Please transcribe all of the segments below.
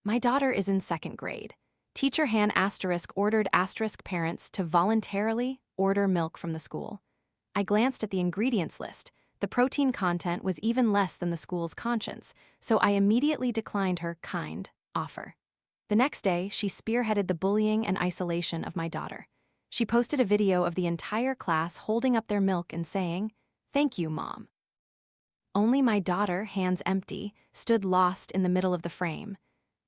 My daughter is in second grade. Teacher Han ordered parents to voluntarily order milk from the school. I glanced at the ingredients list. The protein content was even less than the school's conscience, so I immediately declined her kind offer. The next day, she spearheaded the bullying and isolation of my daughter. She posted a video of the entire class holding up their milk and saying, "Thank you, Mom." Only my daughter, hands empty, stood lost in the middle of the frame.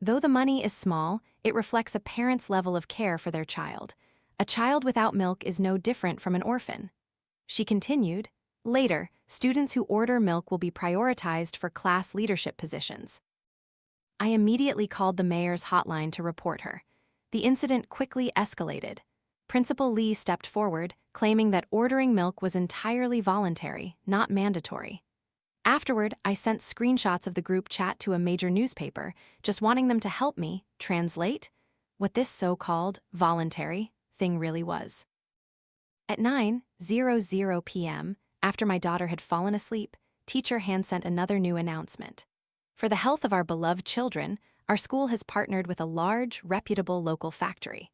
Though the money is small, it reflects a parent's level of care for their child. A child without milk is no different from an orphan. She continued, "Later, students who order milk will be prioritized for class leadership positions." I immediately called the mayor's hotline to report her. The incident quickly escalated. Principal Lee stepped forward, claiming that ordering milk was entirely voluntary, not mandatory. Afterward, I sent screenshots of the group chat to a major newspaper, just wanting them to help me translate what this so-called voluntary thing really was. At 9:00 p.m., after my daughter had fallen asleep, Teacher Han sent another new announcement. For the health of our beloved children, our school has partnered with a large, reputable local factory.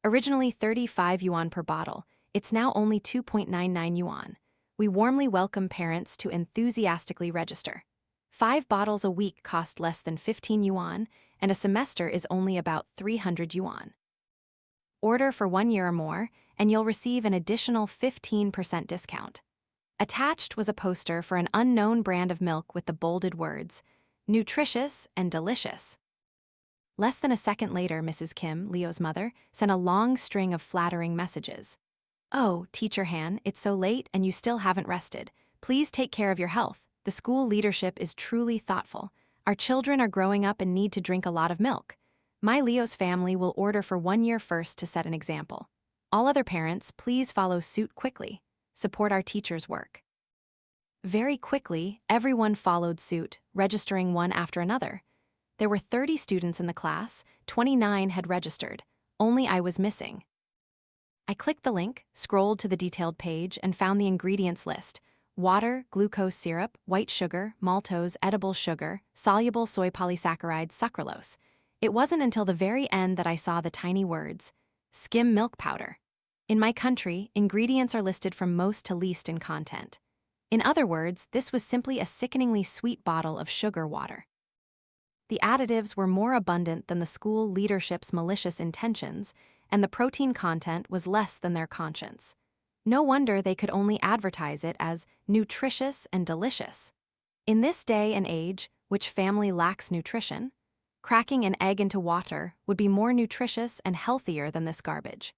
Originally 35 yuan per bottle, it's now only 2.99 yuan. We warmly welcome parents to enthusiastically register. 5 bottles a week cost less than 15 yuan, and a semester is only about 300 yuan. Order for 1 year or more, and you'll receive an additional 15% discount. Attached was a poster for an unknown brand of milk with the bolded words, "Nutritious and delicious." Less than a second later, Mrs. Kim, Leo's mother, sent a long string of flattering messages. "Oh, Teacher Han, it's so late and you still haven't rested. Please take care of your health. The school leadership is truly thoughtful. Our children are growing up and need to drink a lot of milk. My Leo's family will order for 1 year first to set an example. All other parents, please follow suit quickly. Support our teachers' work." Very quickly, everyone followed suit, registering one after another. There were 30 students in the class, 29 had registered. Only I was missing. I clicked the link, scrolled to the detailed page, and found the ingredients list: water, glucose syrup, white sugar, maltose, edible sugar, soluble soy polysaccharide, sucralose. It wasn't until the very end that I saw the tiny words, "skim milk powder." In my country, ingredients are listed from most to least in content. In other words, this was simply a sickeningly sweet bottle of sugar water. The additives were more abundant than the school leadership's malicious intentions, and the protein content was less than their conscience. No wonder they could only advertise it as nutritious and delicious. In this day and age, which family lacks nutrition, cracking an egg into water would be more nutritious and healthier than this garbage.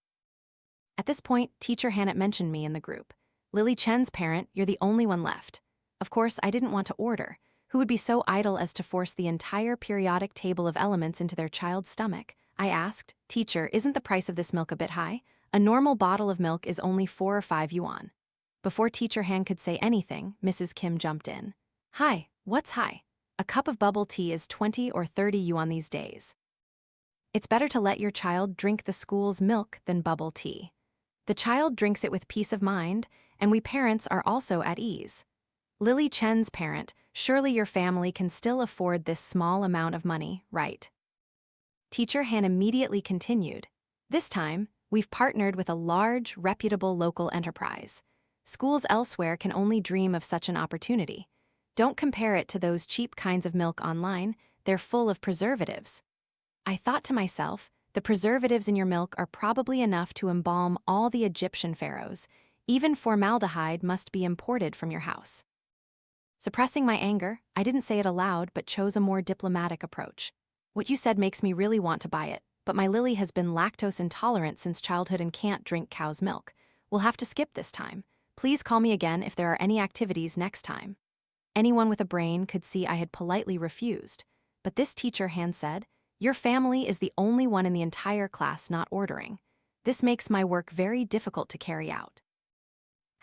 At this point, Teacher Hannah mentioned me in the group. "Lily Chen's parent, you're the only one left." Of course, I didn't want to order. Who would be so idle as to force the entire periodic table of elements into their child's stomach? I asked, "Teacher, isn't the price of this milk a bit high? A normal bottle of milk is only 4 or 5 yuan." Before Teacher Han could say anything, Mrs. Kim jumped in. "Hi, what's high? A cup of bubble tea is 20 or 30 yuan these days. It's better to let your child drink the school's milk than bubble tea. The child drinks it with peace of mind, and we parents are also at ease. Lily Chen's parent, surely your family can still afford this small amount of money, right?" Teacher Han immediately continued. "This time, we've partnered with a large, reputable local enterprise. Schools elsewhere can only dream of such an opportunity. Don't compare it to those cheap kinds of milk online, they're full of preservatives." I thought to myself, the preservatives in your milk are probably enough to embalm all the Egyptian pharaohs. Even formaldehyde must be imported from your house. Suppressing my anger, I didn't say it aloud but chose a more diplomatic approach. "What you said makes me really want to buy it, but my Lily has been lactose intolerant since childhood and can't drink cow's milk. We'll have to skip this time. Please call me again if there are any activities next time." Anyone with a brain could see I had politely refused, but this Teacher Han said, "Your family is the only one in the entire class not ordering. This makes my work very difficult to carry out.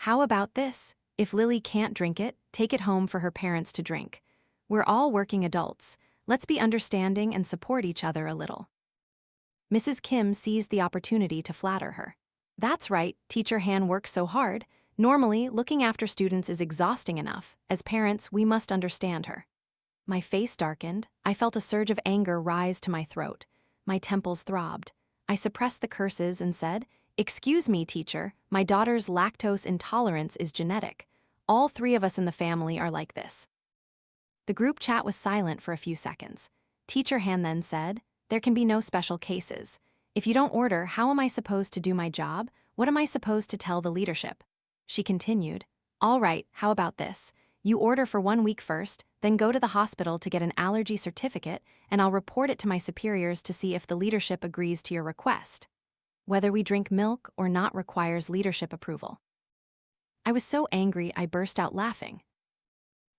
How about this? If Lily can't drink it, take it home for her parents to drink. We're all working adults. Let's be understanding and support each other a little." Mrs. Kim seized the opportunity to flatter her. "That's right, Teacher Han works so hard. Normally, looking after students is exhausting enough. As parents, we must understand her." My face darkened. I felt a surge of anger rise to my throat. My temples throbbed. I suppressed the curses and said, "Excuse me, teacher, my daughter's lactose intolerance is genetic. All three of us in the family are like this." The group chat was silent for a few seconds. Teacher Han then said, "There can be no special cases. If you don't order, how am I supposed to do my job? What am I supposed to tell the leadership?" She continued, "All right, how about this? You order for 1 week first, then go to the hospital to get an allergy certificate, and I'll report it to my superiors to see if the leadership agrees to your request. Whether we drink milk or not requires leadership approval." I was so angry I burst out laughing.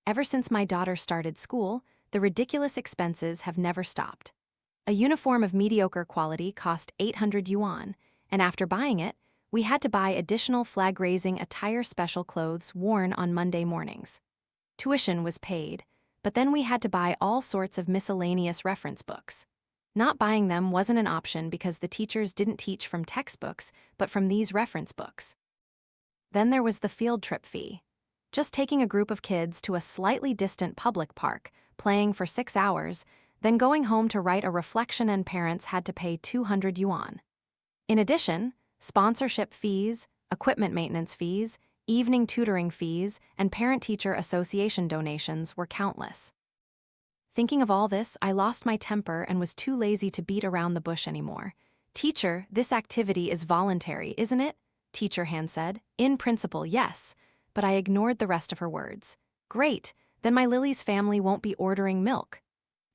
Ever since my daughter started school, the ridiculous expenses have never stopped. A uniform of mediocre quality cost 800 yuan, and after buying it, we had to buy additional flag-raising attire special clothes worn on Monday mornings. Tuition was paid, but then we had to buy all sorts of miscellaneous reference books. Not buying them wasn't an option because the teachers didn't teach from textbooks, but from these reference books. Then there was the field trip fee. Just taking a group of kids to a slightly distant public park, playing for 6 hours, then going home to write a reflection, and parents had to pay 200 yuan. In addition, sponsorship fees, equipment maintenance fees, evening tutoring fees, and parent-teacher association donations were countless. Thinking of all this, I lost my temper and was too lazy to beat around the bush anymore. "Teacher, this activity is voluntary, isn't it?" Teacher Han said. "In principle, yes," but I ignored the rest of her words. "Great, then my Lily's family won't be ordering milk."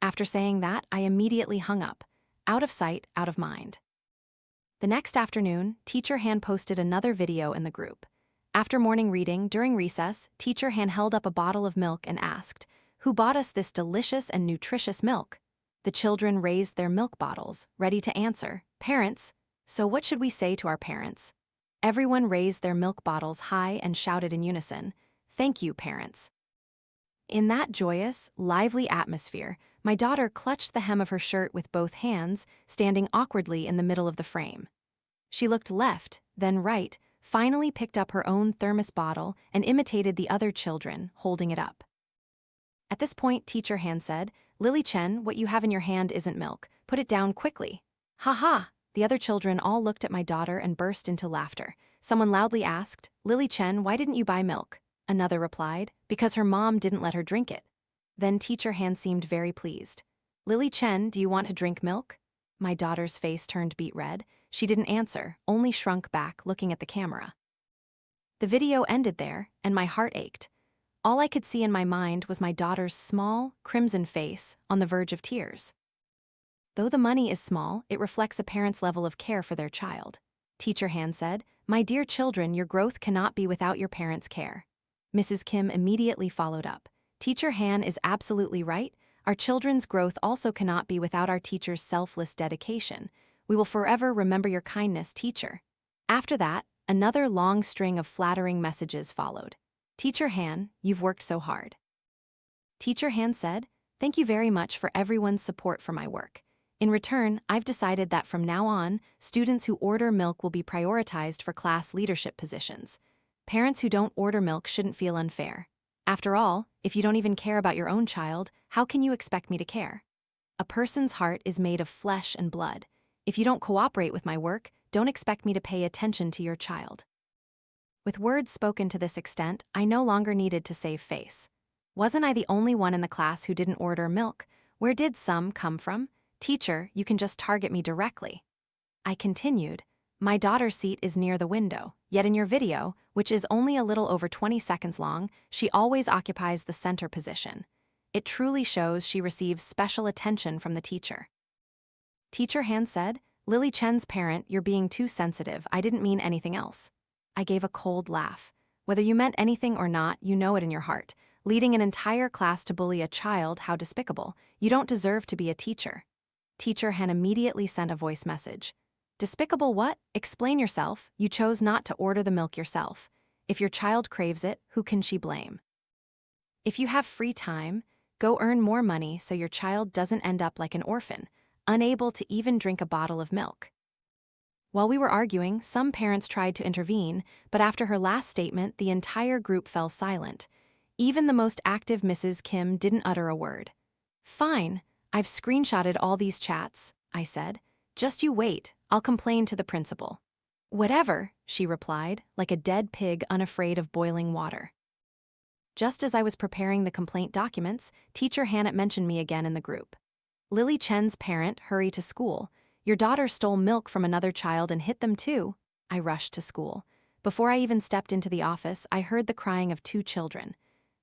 After saying that, I immediately hung up. Out of sight, out of mind. The next afternoon, Teacher Han posted another video in the group. After morning reading, during recess, Teacher Han held up a bottle of milk and asked, "Who bought us this delicious and nutritious milk?" The children raised their milk bottles, ready to answer, "Parents." So what should we say to our parents? Everyone raised their milk bottles high and shouted in unison, "Thank you, parents." In that joyous, lively atmosphere, my daughter clutched the hem of her shirt with both hands, standing awkwardly in the middle of the frame. She looked left, then right, finally picked up her own thermos bottle and imitated the other children, holding it up. At this point, Teacher Han said, "Lily Chen, what you have in your hand isn't milk. Put it down quickly." "Ha ha!" The other children all looked at my daughter and burst into laughter. Someone loudly asked, "Lily Chen, why didn't you buy milk?" Another replied, "Because her mom didn't let her drink it." Then Teacher Han seemed very pleased. "Lily Chen, do you want to drink milk?" My daughter's face turned beet red. She didn't answer, only shrunk back, looking at the camera. The video ended there, and my heart ached. All I could see in my mind was my daughter's small, crimson face on the verge of tears. Though the money is small, it reflects a parent's level of care for their child. Teacher Han said, "My dear children, your growth cannot be without your parents' care." Mrs. Kim immediately followed up. "Teacher Han is absolutely right. Our children's growth also cannot be without our teacher's selfless dedication. We will forever remember your kindness, teacher." After that, another long string of flattering messages followed. "Teacher Han, you've worked so hard." Teacher Han said, "Thank you very much for everyone's support for my work. In return, I've decided that from now on, students who order milk will be prioritized for class leadership positions. Parents who don't order milk shouldn't feel unfair. After all, if you don't even care about your own child, how can you expect me to care? A person's heart is made of flesh and blood. If you don't cooperate with my work, don't expect me to pay attention to your child." With words spoken to this extent, I no longer needed to save face. Wasn't I the only one in the class who didn't order milk? Where did some come from? "Teacher, you can just target me directly." I continued, "My daughter's seat is near the window, yet in your video, which is only a little over 20 seconds long, she always occupies the center position. It truly shows she receives special attention from the teacher." Teacher Han said, "Lily Chen's parent, you're being too sensitive. I didn't mean anything else." I gave a cold laugh. "Whether you meant anything or not, you know it in your heart. Leading an entire class to bully a child, how despicable. You don't deserve to be a teacher." Teacher Han immediately sent a voice message. "Despicable what? Explain yourself. You chose not to order the milk yourself. If your child craves it, who can she blame? If you have free time, go earn more money so your child doesn't end up like an orphan, unable to even drink a bottle of milk." While we were arguing, some parents tried to intervene, but after her last statement, the entire group fell silent. Even the most active Mrs. Kim didn't utter a word. Fine, I've screenshotted all these chats, I said. Just you wait, I'll complain to the principal. Whatever, she replied, like a dead pig unafraid of boiling water. Just as I was preparing the complaint documents, Teacher Hannah mentioned me again in the group. Lily Chen's parent, hurry to school. Your daughter stole milk from another child and hit them too. I rushed to school. Before I even stepped into the office, I heard the crying of 2 children.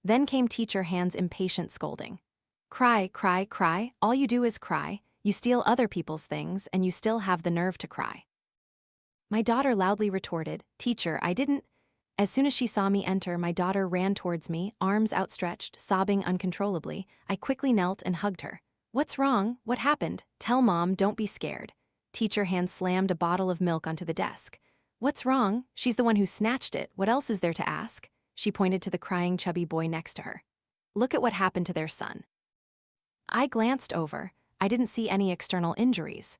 Then came Teacher Han's impatient scolding. Cry, cry, cry, all you do is cry. You steal other people's things, and you still have the nerve to cry. My daughter loudly retorted, Teacher, I didn't. As soon as she saw me enter, my daughter ran towards me, arms outstretched, sobbing uncontrollably. I quickly knelt and hugged her. What's wrong? What happened? Tell Mom, don't be scared. Teacher Han slammed a bottle of milk onto the desk. What's wrong? She's the one who snatched it. What else is there to ask? She pointed to the crying chubby boy next to her. Look at what happened to their son. I glanced over. I didn't see any external injuries.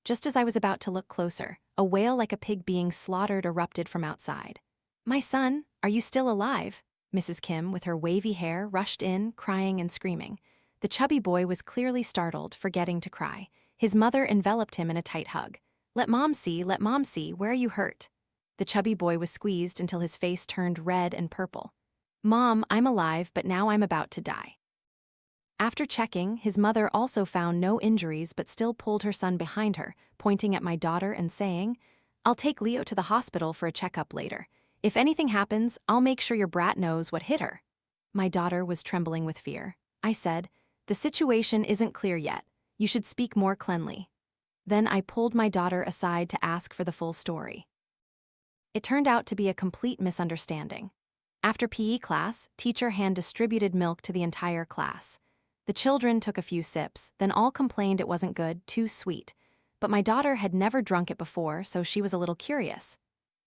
Just as I was about to look closer, a wail like a pig being slaughtered erupted from outside. My son, are you still alive? Mrs. Kim, with her wavy hair, rushed in, crying and screaming. The chubby boy was clearly startled, forgetting to cry. His mother enveloped him in a tight hug. Let Mom see, where are you hurt? The chubby boy was squeezed until his face turned red and purple. Mom, I'm alive, but now I'm about to die. After checking, his mother also found no injuries but still pulled her son behind her, pointing at my daughter and saying, I'll take Leo to the hospital for a checkup later. If anything happens, I'll make sure your brat knows what hit her. My daughter was trembling with fear. I said, the situation isn't clear yet. You should speak more cleanly. Then I pulled my daughter aside to ask for the full story. It turned out to be a complete misunderstanding. After PE class, Teacher Han distributed milk to the entire class. The children took a few sips, then all complained it wasn't good, too sweet. But my daughter had never drunk it before, so she was a little curious.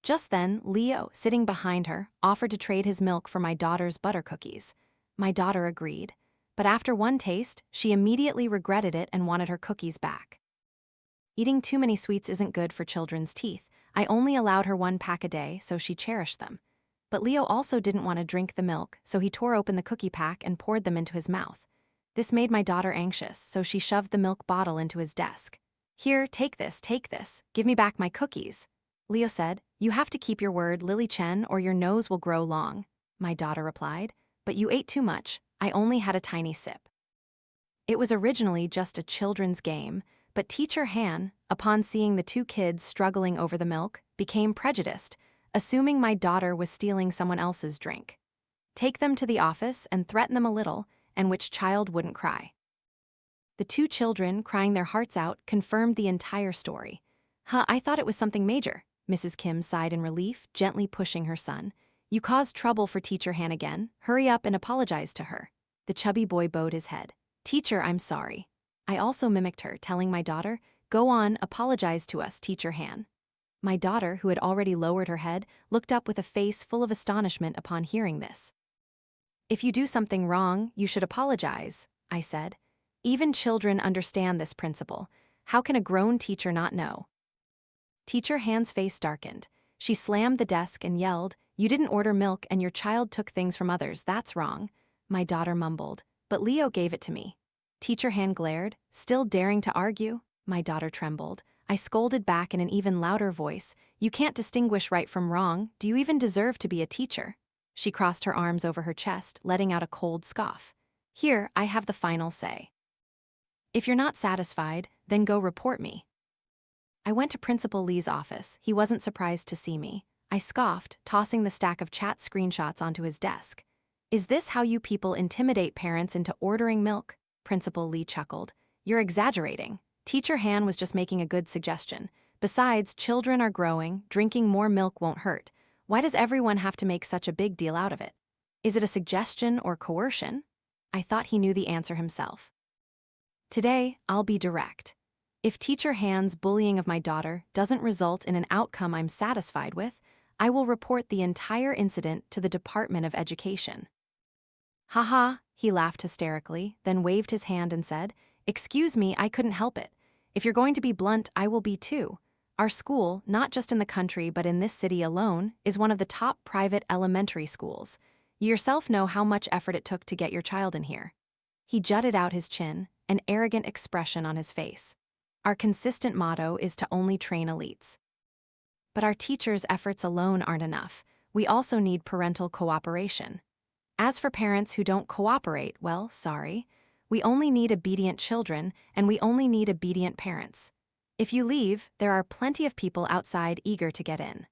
Just then, Leo, sitting behind her, offered to trade his milk for my daughter's butter cookies. My daughter agreed. But after one taste, she immediately regretted it and wanted her cookies back. Eating too many sweets isn't good for children's teeth. I only allowed her 1 pack a day, so she cherished them. But Leo also didn't want to drink the milk, so he tore open the cookie pack and poured them into his mouth. This made my daughter anxious, so she shoved the milk bottle into his desk. Here, take this, give me back my cookies. Leo said, you have to keep your word, Lily Chen, or your nose will grow long. My daughter replied, but you ate too much. I only had a tiny sip. It was originally just a children's game, but Teacher Han, upon seeing the 2 kids struggling over the milk, became prejudiced, assuming my daughter was stealing someone else's drink. Take them to the office and threaten them a little, and which child wouldn't cry. The 2 children, crying their hearts out, confirmed the entire story. I thought it was something major. Mrs. Kim sighed in relief, gently pushing her son. You caused trouble for Teacher Han again. Hurry up and apologize to her. The chubby boy bowed his head. Teacher, I'm sorry. I also mimicked her, telling my daughter, go on, apologize to us, Teacher Han. My daughter, who had already lowered her head, looked up with a face full of astonishment upon hearing this. If you do something wrong, you should apologize, I said. Even children understand this principle. How can a grown teacher not know? Teacher Han's face darkened. She slammed the desk and yelled, you didn't order milk and your child took things from others, that's wrong. My daughter mumbled, but Leo gave it to me. Teacher Han glared, still daring to argue. My daughter trembled. I scolded back in an even louder voice, you can't distinguish right from wrong, do you even deserve to be a teacher? She crossed her arms over her chest, letting out a cold scoff. Here, I have the final say. If you're not satisfied, then go report me. I went to Principal Lee's office. He wasn't surprised to see me. I scoffed, tossing the stack of chat screenshots onto his desk. Is this how you people intimidate parents into ordering milk? Principal Lee chuckled. You're exaggerating. Teacher Han was just making a good suggestion. Besides, children are growing, drinking more milk won't hurt. Why does everyone have to make such a big deal out of it? Is it a suggestion or coercion? I thought he knew the answer himself. Today, I'll be direct. If Teacher Han's bullying of my daughter doesn't result in an outcome I'm satisfied with, I will report the entire incident to the Department of Education. Haha, he laughed hysterically, then waved his hand and said, excuse me, I couldn't help it. If you're going to be blunt, I will be too. Our school, not just in the country but in this city alone, is one of the top private elementary schools. You yourself know how much effort it took to get your child in here. He jutted out his chin, an arrogant expression on his face. Our consistent motto is to only train elites. But our teachers' efforts alone aren't enough. We also need parental cooperation. As for parents who don't cooperate, well, sorry. We only need obedient children, and we only need obedient parents. If you leave, there are plenty of people outside eager to get in.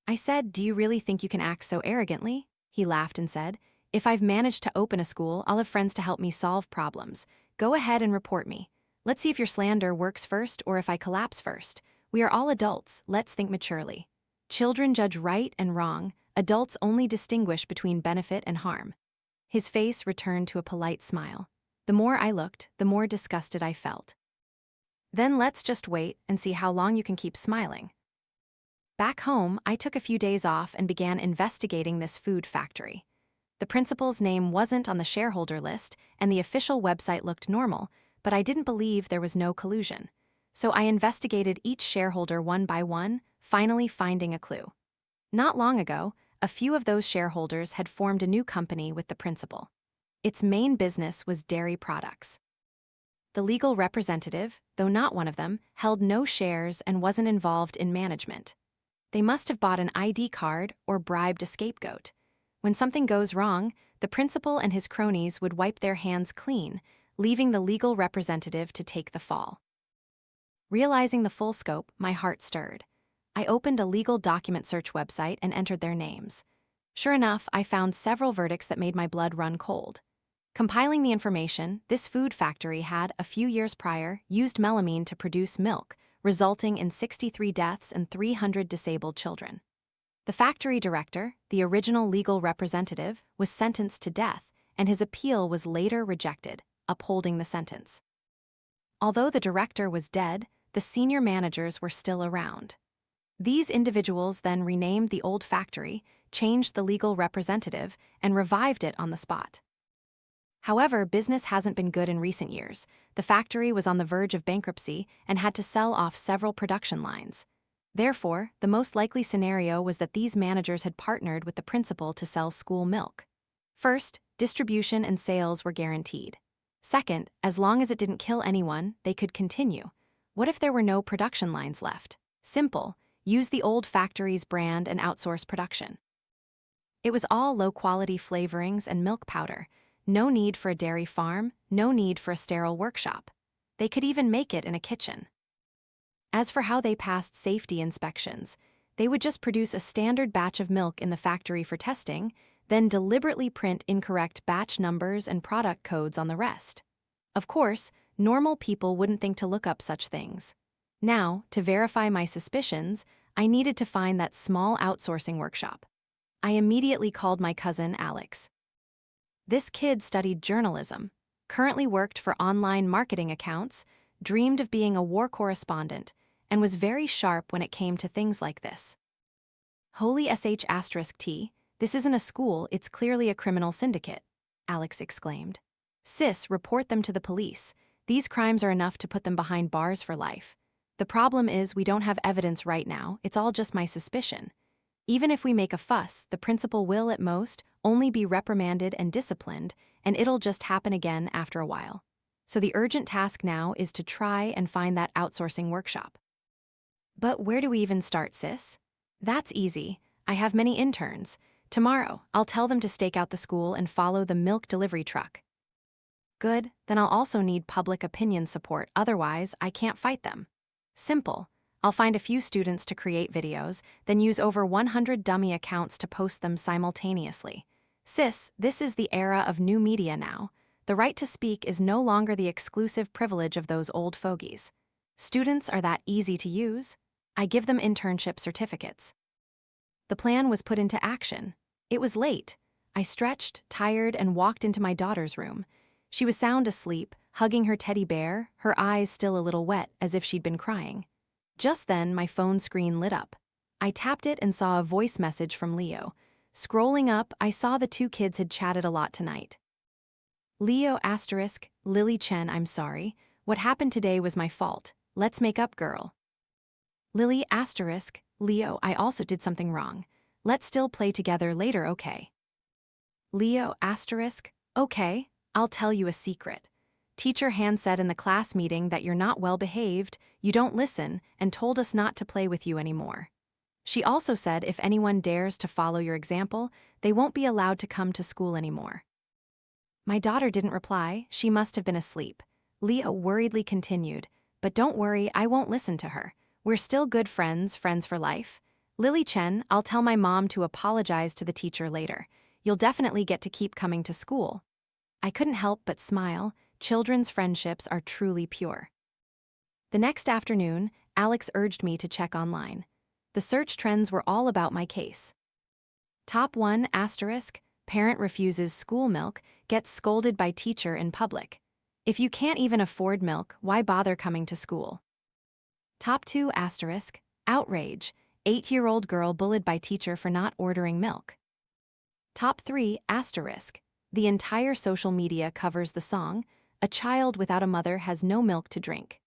I said, "Do you really think you can act so arrogantly?" He laughed and said, "If I've managed to open a school, I'll have friends to help me solve problems. Go ahead and report me. Let's see if your slander works first or if I collapse first. We are all adults, let's think maturely. Children judge right and wrong, adults only distinguish between benefit and harm." His face returned to a polite smile. The more I looked, the more disgusted I felt. "Then let's just wait and see how long you can keep smiling." Back home, I took a few days off and began investigating this food factory. The principal's name wasn't on the shareholder list, and the official website looked normal, but I didn't believe there was no collusion. So I investigated each shareholder one by one, finally finding a clue. Not long ago, a few of those shareholders had formed a new company with the principal. Its main business was dairy products. The legal representative, though not one of them, held no shares and wasn't involved in management. They must have bought an ID card or bribed a scapegoat. When something goes wrong, the principal and his cronies would wipe their hands clean, leaving the legal representative to take the fall. Realizing the full scope, my heart stirred. I opened a legal document search website and entered their names. Sure enough, I found several verdicts that made my blood run cold. Compiling the information, this food factory had, a few years prior, used melamine to produce milk, resulting in 63 deaths and 300 disabled children. The factory director, the original legal representative, was sentenced to death, and his appeal was later rejected, upholding the sentence. Although the director was dead, the senior managers were still around. These individuals then renamed the old factory, changed the legal representative, and revived it on the spot. However, business hasn't been good in recent years. The factory was on the verge of bankruptcy and had to sell off several production lines. Therefore, the most likely scenario was that these managers had partnered with the principal to sell school milk. First, distribution and sales were guaranteed. Second, as long as it didn't kill anyone, they could continue. What if there were no production lines left? Simple, use the old factory's brand and outsource production. It was all low-quality flavorings and milk powder. No need for a dairy farm, no need for a sterile workshop. They could even make it in a kitchen. As for how they passed safety inspections, they would just produce a standard batch of milk in the factory for testing, then deliberately print incorrect batch numbers and product codes on the rest. Of course, normal people wouldn't think to look up such things. Now, to verify my suspicions, I needed to find that small outsourcing workshop. I immediately called my cousin Alex. This kid studied journalism, currently worked for online marketing accounts, dreamed of being a war correspondent, and was very sharp when it came to things like this. "Holy sh*T, this isn't a school, it's clearly a criminal syndicate," Alex exclaimed. "Sis, report them to the police. These crimes are enough to put them behind bars for life. The problem is we don't have evidence right now, it's all just my suspicion. Even if we make a fuss, the principal will, at most, only be reprimanded and disciplined, and it'll just happen again after a while. So the urgent task now is to try and find that outsourcing workshop." "But where do we even start, sis?" "That's easy. I have many interns. Tomorrow, I'll tell them to stake out the school and follow the milk delivery truck." "Good, then I'll also need public opinion support, otherwise I can't fight them." "Simple. I'll find a few students to create videos, then use over 100 dummy accounts to post them simultaneously. Sis, this is the era of new media now. The right to speak is no longer the exclusive privilege of those old fogies. Students are that easy to use. I give them internship certificates." The plan was put into action. It was late. I stretched, tired, and walked into my daughter's room. She was sound asleep, hugging her teddy bear, her eyes still a little wet as if she'd been crying. Just then, my phone screen lit up. I tapped it and saw a voice message from Leo. Scrolling up, I saw the two kids had chatted a lot tonight. "Leo *, Lily Chen, I'm sorry. What happened today was my fault. Let's make up, girl." Lily *, Leo, I also did something wrong. Let's still play together later, okay? Leo *, okay, I'll tell you a secret. Teacher Han said in the class meeting that you're not well behaved, you don't listen, and told us not to play with you anymore. She also said if anyone dares to follow your example, they won't be allowed to come to school anymore. My daughter didn't reply, she must have been asleep. Leo worriedly continued, but don't worry, I won't listen to her. We're still good friends, friends for life. Lily Chen, I'll tell my mom to apologize to the teacher later. You'll definitely get to keep coming to school. I couldn't help but smile. Children's friendships are truly pure. The next afternoon, Alex urged me to check online. The search trends were all about my case. Top 1 asterisk, parent refuses school milk, gets scolded by teacher in public. If you can't even afford milk, why bother coming to school? Top 2 asterisk, outrage, 8-year-old girl bullied by teacher for not ordering milk. Top 3 asterisk, the entire social media covers the song, a child without a mother has no milk to drink.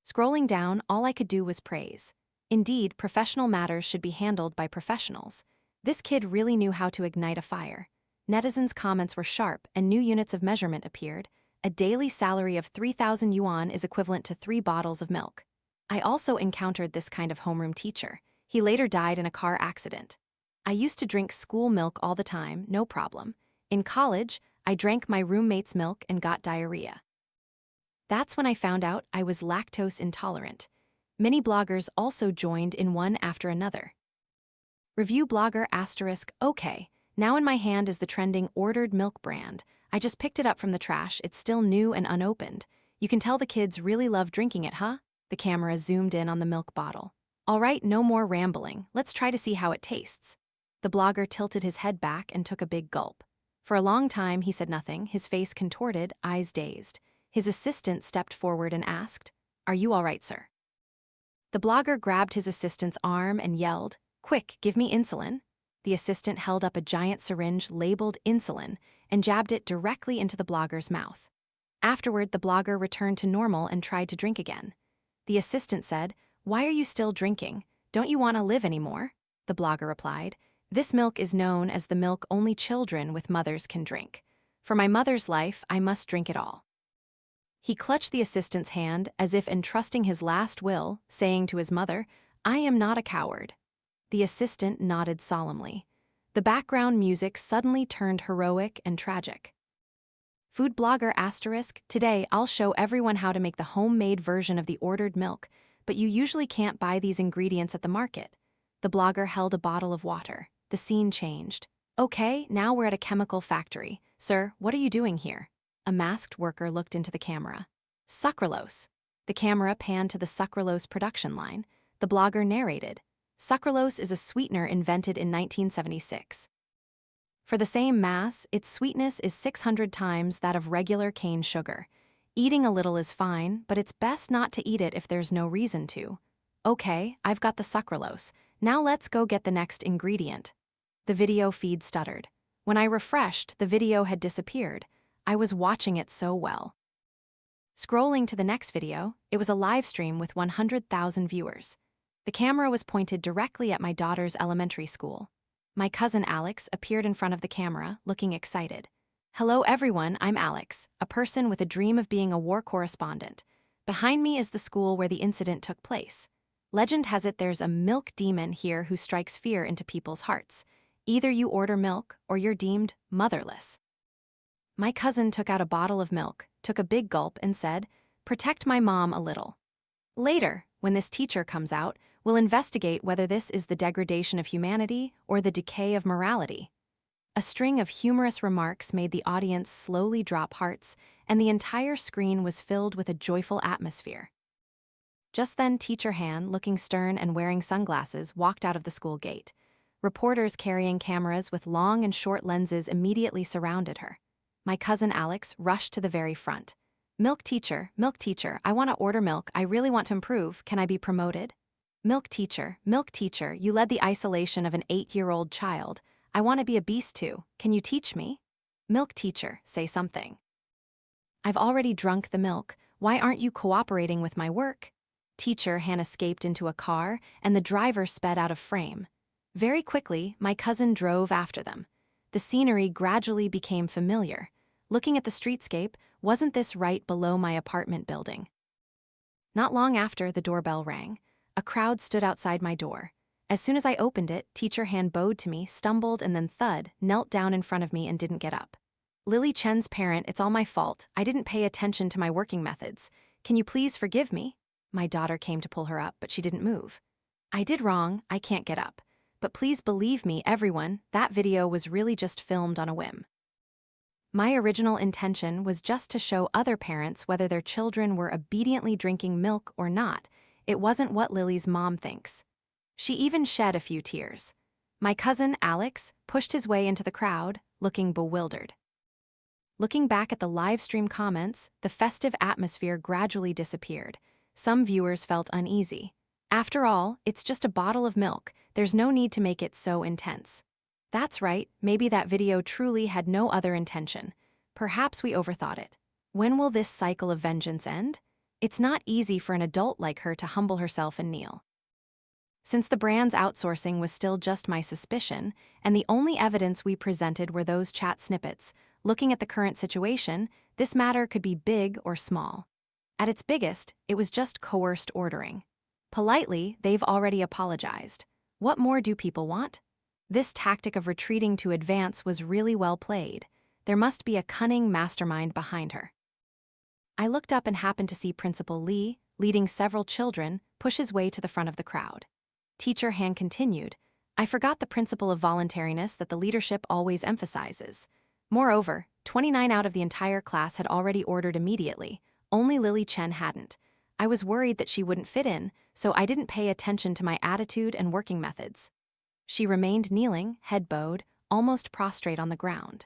Scrolling down, all I could do was praise. Indeed, professional matters should be handled by professionals. This kid really knew how to ignite a fire. Netizens' comments were sharp and new units of measurement appeared. A daily salary of 3,000 yuan is equivalent to 3 bottles of milk. I also encountered this kind of homeroom teacher. He later died in a car accident. I used to drink school milk all the time, no problem. In college, I drank my roommate's milk and got diarrhea. That's when I found out I was lactose intolerant. Many bloggers also joined in one after another. Review blogger asterisk, okay, now in my hand is the trending ordered milk brand. I just picked it up from the trash, it's still new and unopened. You can tell the kids really love drinking it, huh? The camera zoomed in on the milk bottle. All right, no more rambling, let's try to see how it tastes. The blogger tilted his head back and took a big gulp. For a long time, he said nothing, his face contorted, eyes dazed. His assistant stepped forward and asked, "Are you all right, sir?" The blogger grabbed his assistant's arm and yelled, "Quick, give me insulin." The assistant held up a giant syringe labeled insulin and jabbed it directly into the blogger's mouth. Afterward, the blogger returned to normal and tried to drink again. The assistant said, "Why are you still drinking? Don't you want to live anymore?" The blogger replied, "This milk is known as the milk only children with mothers can drink. For my mother's life, I must drink it all." He clutched the assistant's hand as if entrusting his last will, saying to his mother, "I am not a coward." The assistant nodded solemnly. The background music suddenly turned heroic and tragic. Food blogger asterisk, today I'll show everyone how to make the homemade version of the ordered milk, but you usually can't buy these ingredients at the market. The blogger held a bottle of water. The scene changed. Okay, now we're at a chemical factory. Sir, what are you doing here? A masked worker looked into the camera. Sucralose. The camera panned to the sucralose production line. The blogger narrated. Sucralose is a sweetener invented in 1976. For the same mass, its sweetness is 600 times that of regular cane sugar. Eating a little is fine, but it's best not to eat it if there's no reason to. Okay, I've got the sucralose. Now let's go get the next ingredient. The video feed stuttered. When I refreshed, the video had disappeared. I was watching it so well. Scrolling to the next video, it was a live stream with 100,000 viewers. The camera was pointed directly at my daughter's elementary school. My cousin Alex appeared in front of the camera, looking excited. "Hello everyone, I'm Alex, a person with a dream of being a war correspondent. Behind me is the school where the incident took place. Legend has it there's a milk demon here who strikes fear into people's hearts. Either you order milk or you're deemed motherless." My cousin took out a bottle of milk, took a big gulp and said, "Protect my mom a little. Later, when this teacher comes out, we'll investigate whether this is the degradation of humanity or the decay of morality." A string of humorous remarks made the audience slowly drop hearts, and the entire screen was filled with a joyful atmosphere. Just then, Teacher Han, looking stern and wearing sunglasses, walked out of the school gate. Reporters carrying cameras with long and short lenses immediately surrounded her. My cousin Alex rushed to the very front. Milk teacher, I want to order milk, I really want to improve, can I be promoted?" Milk teacher, you led the isolation of an 8-year-old child. I want to be a beast too, can you teach me? Milk teacher, say something. I've already drunk the milk, why aren't you cooperating with my work? Teacher Han escaped into a car, and the driver sped out of frame. Very quickly, my cousin drove after them. The scenery gradually became familiar. Looking at the streetscape, wasn't this right below my apartment building? Not long after, the doorbell rang. A crowd stood outside my door. As soon as I opened it, Teacher Han bowed to me, stumbled, and then thud, knelt down in front of me and didn't get up. Lily Chen's parent, it's all my fault. I didn't pay attention to my working methods. Can you please forgive me? My daughter came to pull her up, but she didn't move. I did wrong, I can't get up. But please believe me, everyone, that video was really just filmed on a whim. My original intention was just to show other parents whether their children were obediently drinking milk or not. It wasn't what Lily's mom thinks. She even shed a few tears. My cousin, Alex, pushed his way into the crowd, looking bewildered. Looking back at the live stream comments, the festive atmosphere gradually disappeared. Some viewers felt uneasy. After all, it's just a bottle of milk. There's no need to make it so intense. That's right, maybe that video truly had no other intention. Perhaps we overthought it. When will this cycle of vengeance end? It's not easy for an adult like her to humble herself and kneel. Since the brand's outsourcing was still just my suspicion, and the only evidence we presented were those chat snippets, looking at the current situation, this matter could be big or small. At its biggest, it was just coerced ordering. Politely, they've already apologized. What more do people want? This tactic of retreating to advance was really well played. There must be a cunning mastermind behind her. I looked up and happened to see Principal Lee, leading several children, push his way to the front of the crowd. Teacher Han continued, I forgot the principle of voluntariness that the leadership always emphasizes. Moreover, 29 out of the entire class had already ordered immediately. Only Lily Chen hadn't. I was worried that she wouldn't fit in, so I didn't pay attention to my attitude and working methods. She remained kneeling, head bowed, almost prostrate on the ground.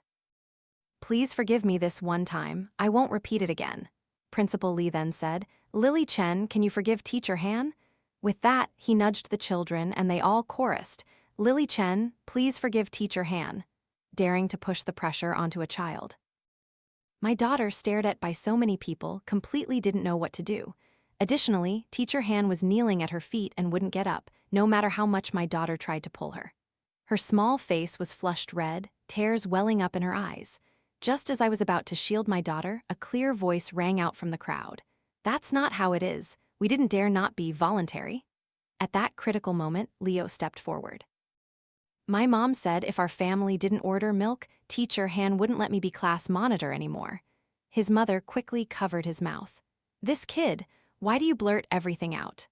Please forgive me this one time. I won't repeat it again. Principal Lee then said, Lily Chen, can you forgive Teacher Han? With that, he nudged the children and they all chorused, Lily Chen, please forgive Teacher Han, daring to push the pressure onto a child. My daughter, stared at by so many people, completely didn't know what to do. Additionally, Teacher Han was kneeling at her feet and wouldn't get up, no matter how much my daughter tried to pull her. Her small face was flushed red, tears welling up in her eyes. Just as I was about to shield my daughter, a clear voice rang out from the crowd. That's not how it is. We didn't dare not be voluntary. At that critical moment, Leo stepped forward. My mom said if our family didn't order milk, Teacher Han wouldn't let me be class monitor anymore. His mother quickly covered his mouth. This kid, why do you blurt everything out?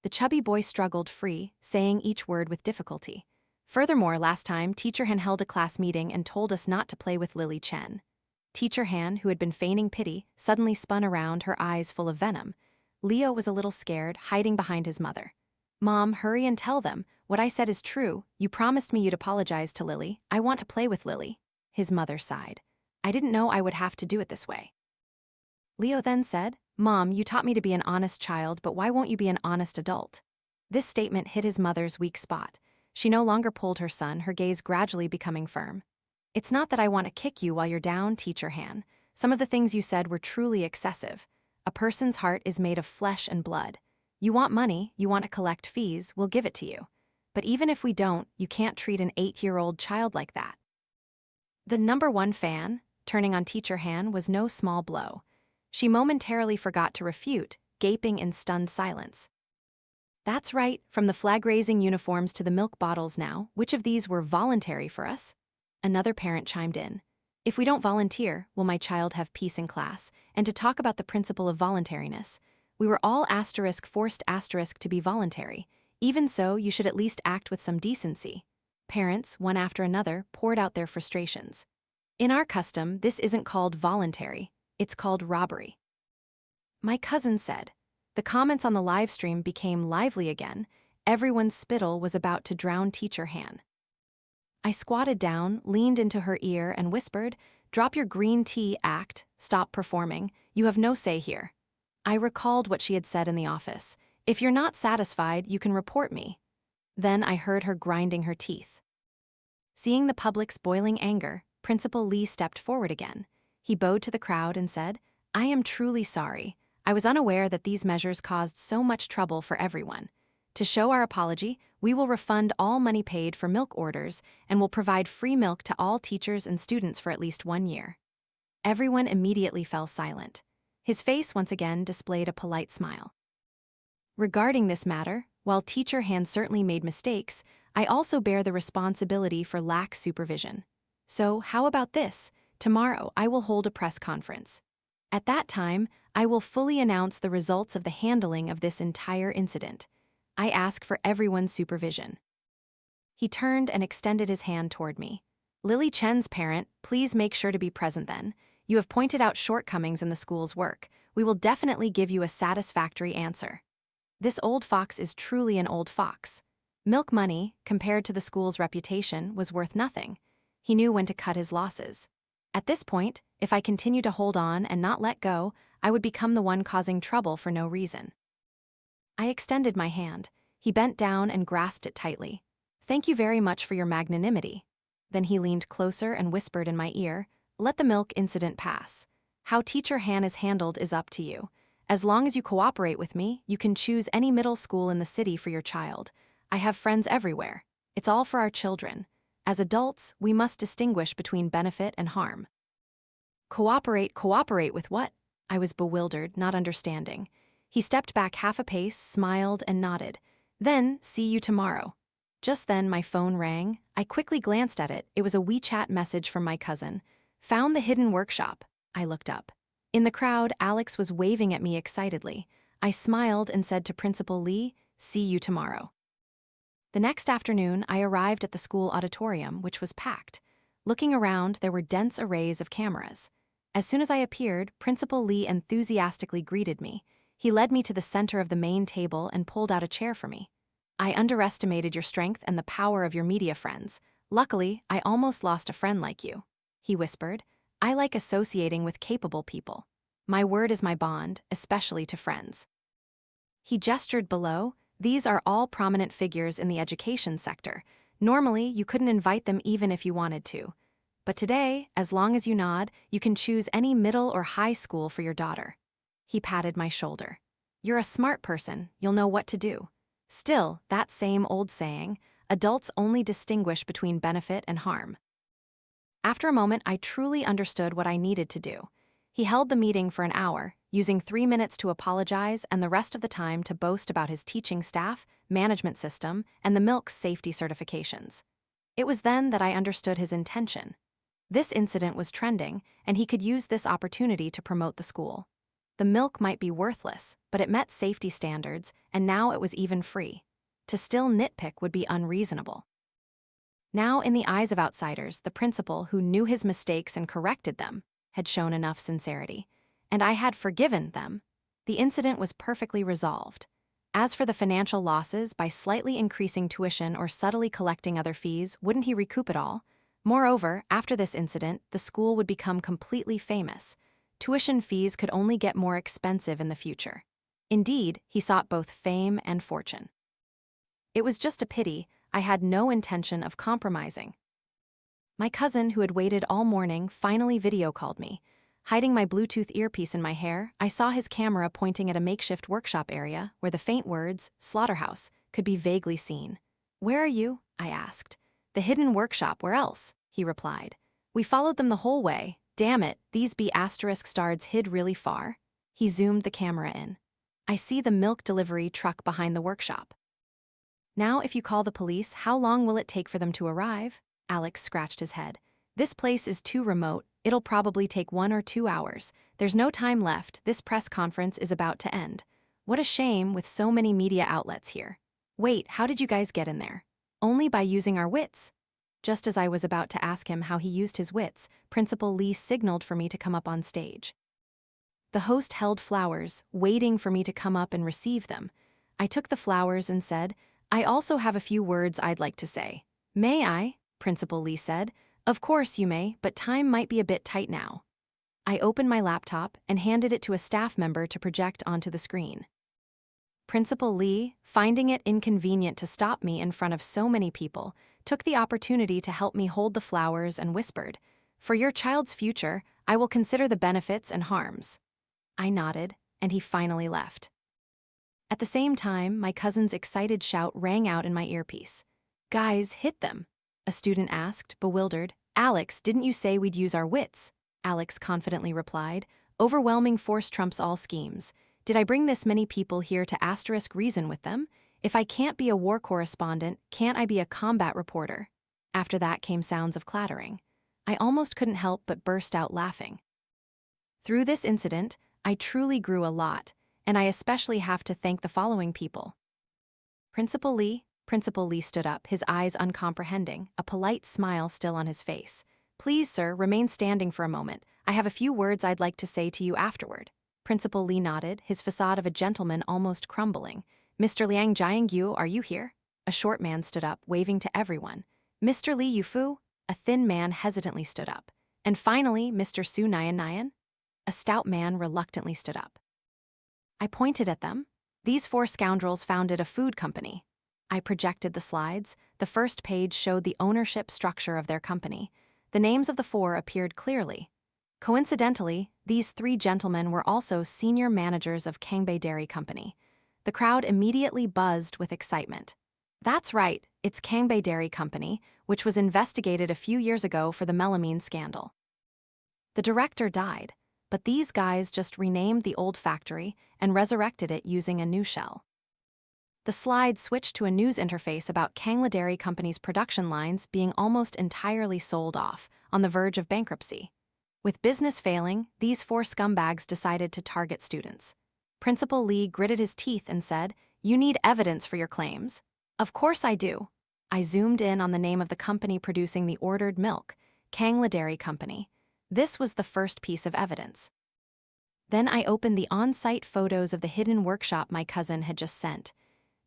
The chubby boy struggled free, saying each word with difficulty. Furthermore, last time, Teacher Han held a class meeting and told us not to play with Lily Chen. Teacher Han, who had been feigning pity, suddenly spun around, her eyes full of venom. Leo was a little scared, hiding behind his mother. Mom, hurry and tell them. What I said is true. You promised me you'd apologize to Lily. I want to play with Lily. His mother sighed. I didn't know I would have to do it this way. Leo then said, Mom, you taught me to be an honest child, but why won't you be an honest adult? This statement hit his mother's weak spot. She no longer pulled her son, her gaze gradually becoming firm. It's not that I want to kick you while you're down, Teacher Han. Some of the things you said were truly excessive. A person's heart is made of flesh and blood. You want money, you want to collect fees, we'll give it to you. But even if we don't, you can't treat an 8-year-old child like that. The #1 fan, turning on Teacher Han, was no small blow. She momentarily forgot to refute, gaping in stunned silence. That's right, from the flag-raising uniforms to the milk bottles now, which of these were voluntary for us? Another parent chimed in. If we don't volunteer, will my child have peace in class? And to talk about the principle of voluntariness, we were all forced to be voluntary. Even so, you should at least act with some decency. Parents, one after another, poured out their frustrations. In our custom, this isn't called voluntary. It's called robbery. My cousin said. The comments on the live stream became lively again. Everyone's spittle was about to drown Teacher Han. I squatted down, leaned into her ear, and whispered, Drop your green tea act, stop performing, you have no say here. I recalled what she had said in the office. If you're not satisfied, you can report me. Then I heard her grinding her teeth. Seeing the public's boiling anger, Principal Lee stepped forward again. He bowed to the crowd and said, I am truly sorry. I was unaware that these measures caused so much trouble for everyone. To show our apology, we will refund all money paid for milk orders and will provide free milk to all teachers and students for at least 1 year. Everyone immediately fell silent. His face once again displayed a polite smile. Regarding this matter, while teacher Han certainly made mistakes, I also bear the responsibility for lax supervision. So, how about this? Tomorrow, I will hold a press conference. At that time, I will fully announce the results of the handling of this entire incident. I ask for everyone's supervision. He turned and extended his hand toward me. Lily Chen's parent, please make sure to be present then. You have pointed out shortcomings in the school's work. We will definitely give you a satisfactory answer. This old fox is truly an old fox. Milk money, compared to the school's reputation, was worth nothing. He knew when to cut his losses. At this point, if I continued to hold on and not let go, I would become the one causing trouble for no reason. I extended my hand. He bent down and grasped it tightly. Thank you very much for your magnanimity. Then he leaned closer and whispered in my ear, let the milk incident pass. How teacher Han is handled is up to you. As long as you cooperate with me, you can choose any middle school in the city for your child. I have friends everywhere. It's all for our children. As adults, we must distinguish between benefit and harm. Cooperate with what? I was bewildered, not understanding. He stepped back half a pace, smiled, and nodded. Then, see you tomorrow. Just then, my phone rang. I quickly glanced at it. It was a WeChat message from my cousin. Found the hidden workshop. I looked up. In the crowd, Alex was waving at me excitedly. I smiled and said to Principal Lee, see you tomorrow. The next afternoon, I arrived at the school auditorium, which was packed. Looking around, there were dense arrays of cameras. As soon as I appeared, Principal Lee enthusiastically greeted me. He led me to the center of the main table and pulled out a chair for me. I underestimated your strength and the power of your media friends. Luckily, I almost lost a friend like you. He whispered, I like associating with capable people. My word is my bond, especially to friends. He gestured below. These are all prominent figures in the education sector. Normally, you couldn't invite them even if you wanted to. But today, as long as you nod, you can choose any middle or high school for your daughter. He patted my shoulder. You're a smart person, you'll know what to do. Still, that same old saying, adults only distinguish between benefit and harm. After a moment, I truly understood what I needed to do. He held the meeting for an hour, using 3 minutes to apologize and the rest of the time to boast about his teaching staff, management system, and the milk's safety certifications. It was then that I understood his intention. This incident was trending, and he could use this opportunity to promote the school. The milk might be worthless, but it met safety standards, and now it was even free. To still nitpick would be unreasonable. Now, in the eyes of outsiders, the principal, who knew his mistakes and corrected them, had shown enough sincerity. And I had forgiven them. The incident was perfectly resolved. As for the financial losses, by slightly increasing tuition or subtly collecting other fees, wouldn't he recoup it all? Moreover, after this incident, the school would become completely famous. Tuition fees could only get more expensive in the future. Indeed, he sought both fame and fortune. It was just a pity. I had no intention of compromising. My cousin, who had waited all morning, finally video called me. Hiding my Bluetooth earpiece in my hair, I saw his camera pointing at a makeshift workshop area where the faint words, slaughterhouse, could be vaguely seen. Where are you? I asked. The hidden workshop, where else? He replied. We followed them the whole way. Damn it, these B***stards hid really far. He zoomed the camera in. I see the milk delivery truck behind the workshop. Now, if you call the police, how long will it take for them to arrive? Alex scratched his head. This place is too remote. It'll probably take 1 or 2 hours. There's no time left. This press conference is about to end. What a shame with so many media outlets here. Wait, how did you guys get in there? Only by using our wits. Just as I was about to ask him how he used his wits, Principal Lee signaled for me to come up on stage. The host held flowers, waiting for me to come up and receive them. I took the flowers and said, I also have a few words I'd like to say. May I? Principal Lee said. Of course you may, but time might be a bit tight now. I opened my laptop and handed it to a staff member to project onto the screen. Principal Lee, finding it inconvenient to stop me in front of so many people, took the opportunity to help me hold the flowers and whispered, For your child's future, I will consider the benefits and harms. I nodded, and he finally left. At the same time, my cousin's excited shout rang out in my earpiece. Guys, hit them. A student asked, bewildered. Alex, didn't you say we'd use our wits? Alex confidently replied. Overwhelming force trumps all schemes. Did I bring this many people here to asterisk reason with them? If I can't be a war correspondent, can't I be a combat reporter? After that came sounds of clattering. I almost couldn't help but burst out laughing. Through this incident, I truly grew a lot, and I especially have to thank the following people. Principal Lee. Principal Lee stood up, his eyes uncomprehending, a polite smile still on his face. Please, sir, remain standing for a moment. I have a few words I'd like to say to you afterward. Principal Lee nodded, his facade of a gentleman almost crumbling. Mr. Liang Jiangyu, are you here? A short man stood up, waving to everyone. Mr. Li Yufu? A thin man hesitantly stood up. And finally, Mr. Su Nyan? A stout man reluctantly stood up. I pointed at them. These four scoundrels founded a food company. I projected the slides. The first page showed the ownership structure of their company. The names of the four appeared clearly. Coincidentally, these three gentlemen were also senior managers of Kangbei Dairy Company. The crowd immediately buzzed with excitement. That's right, it's Kangbei Dairy Company, which was investigated a few years ago for the melamine scandal. The director died, but these guys just renamed the old factory and resurrected it using a new shell. The slide switched to a news interface about Kangbei Dairy Company's production lines being almost entirely sold off, on the verge of bankruptcy. With business failing, these four scumbags decided to target students. Principal Lee gritted his teeth and said, "You need evidence for your claims." "Of course I do." I zoomed in on the name of the company producing the ordered milk, Kangbei Dairy Company. This was the first piece of evidence. Then I opened the on-site photos of the hidden workshop my cousin had just sent.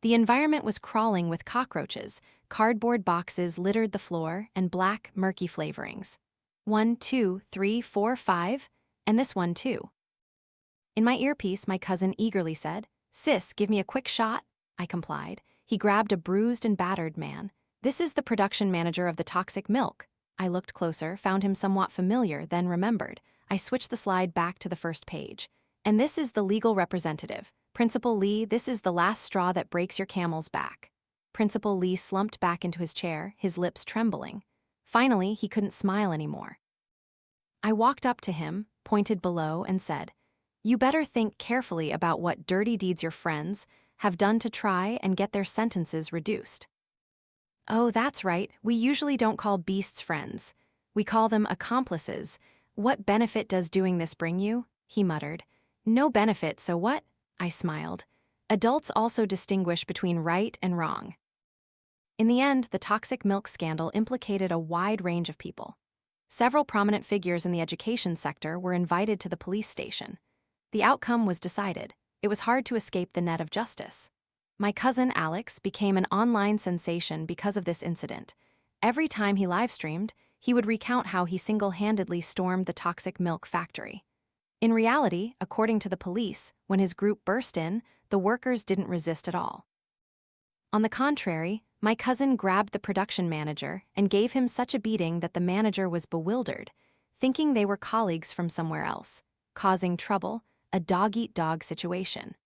The environment was crawling with cockroaches, cardboard boxes littered the floor, and black, murky flavorings. 1, 2, 3, 4, 5, and this one too. In my earpiece, my cousin eagerly said, "Sis, give me a quick shot." I complied. He grabbed a bruised and battered man. "This is the production manager of the toxic milk." I looked closer, found him somewhat familiar, then remembered. I switched the slide back to the first page. "And this is the legal representative. Principal Lee, this is the last straw that breaks your camel's back." Principal Lee slumped back into his chair, his lips trembling. Finally, he couldn't smile anymore. I walked up to him, pointed below, and said, "You better think carefully about what dirty deeds your friends have done to try and get their sentences reduced." "Oh, that's right, we usually don't call beasts friends. We call them accomplices. What benefit does doing this bring you?" he muttered. "No benefit, so what?" I smiled. Adults also distinguish between right and wrong. In the end, the toxic milk scandal implicated a wide range of people. Several prominent figures in the education sector were invited to the police station. The outcome was decided. It was hard to escape the net of justice. My cousin Alex became an online sensation because of this incident. Every time he livestreamed, he would recount how he single-handedly stormed the toxic milk factory. In reality, according to the police, when his group burst in, the workers didn't resist at all. On the contrary, my cousin grabbed the production manager and gave him such a beating that the manager was bewildered, thinking they were colleagues from somewhere else, causing trouble, a dog-eat-dog situation.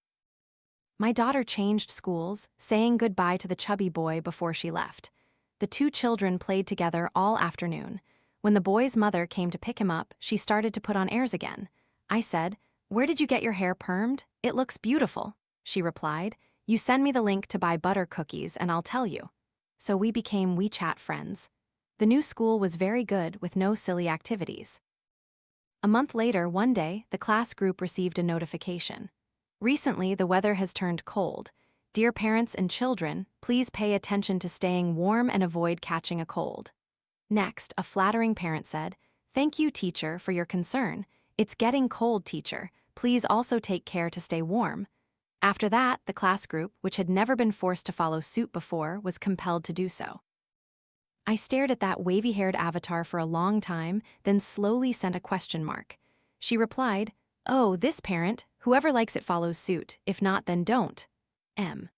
My daughter changed schools, saying goodbye to the chubby boy before she left. The two children played together all afternoon. When the boy's mother came to pick him up, she started to put on airs again. I said, "Where did you get your hair permed? It looks beautiful." She replied, "You send me the link to buy butter cookies and I'll tell you." So we became WeChat friends. The new school was very good with no silly activities. A month later, one day, the class group received a notification. "Recently, the weather has turned cold. Dear parents and children, please pay attention to staying warm and avoid catching a cold." Next, a flattering parent said, "Thank you, teacher, for your concern. It's getting cold, teacher. Please also take care to stay warm." After that, the class group, which had never been forced to follow suit before, was compelled to do so. I stared at that wavy-haired avatar for a long time, then slowly sent a question mark. She replied, "Oh, this parent, whoever likes it follows suit. If not, then don't." M.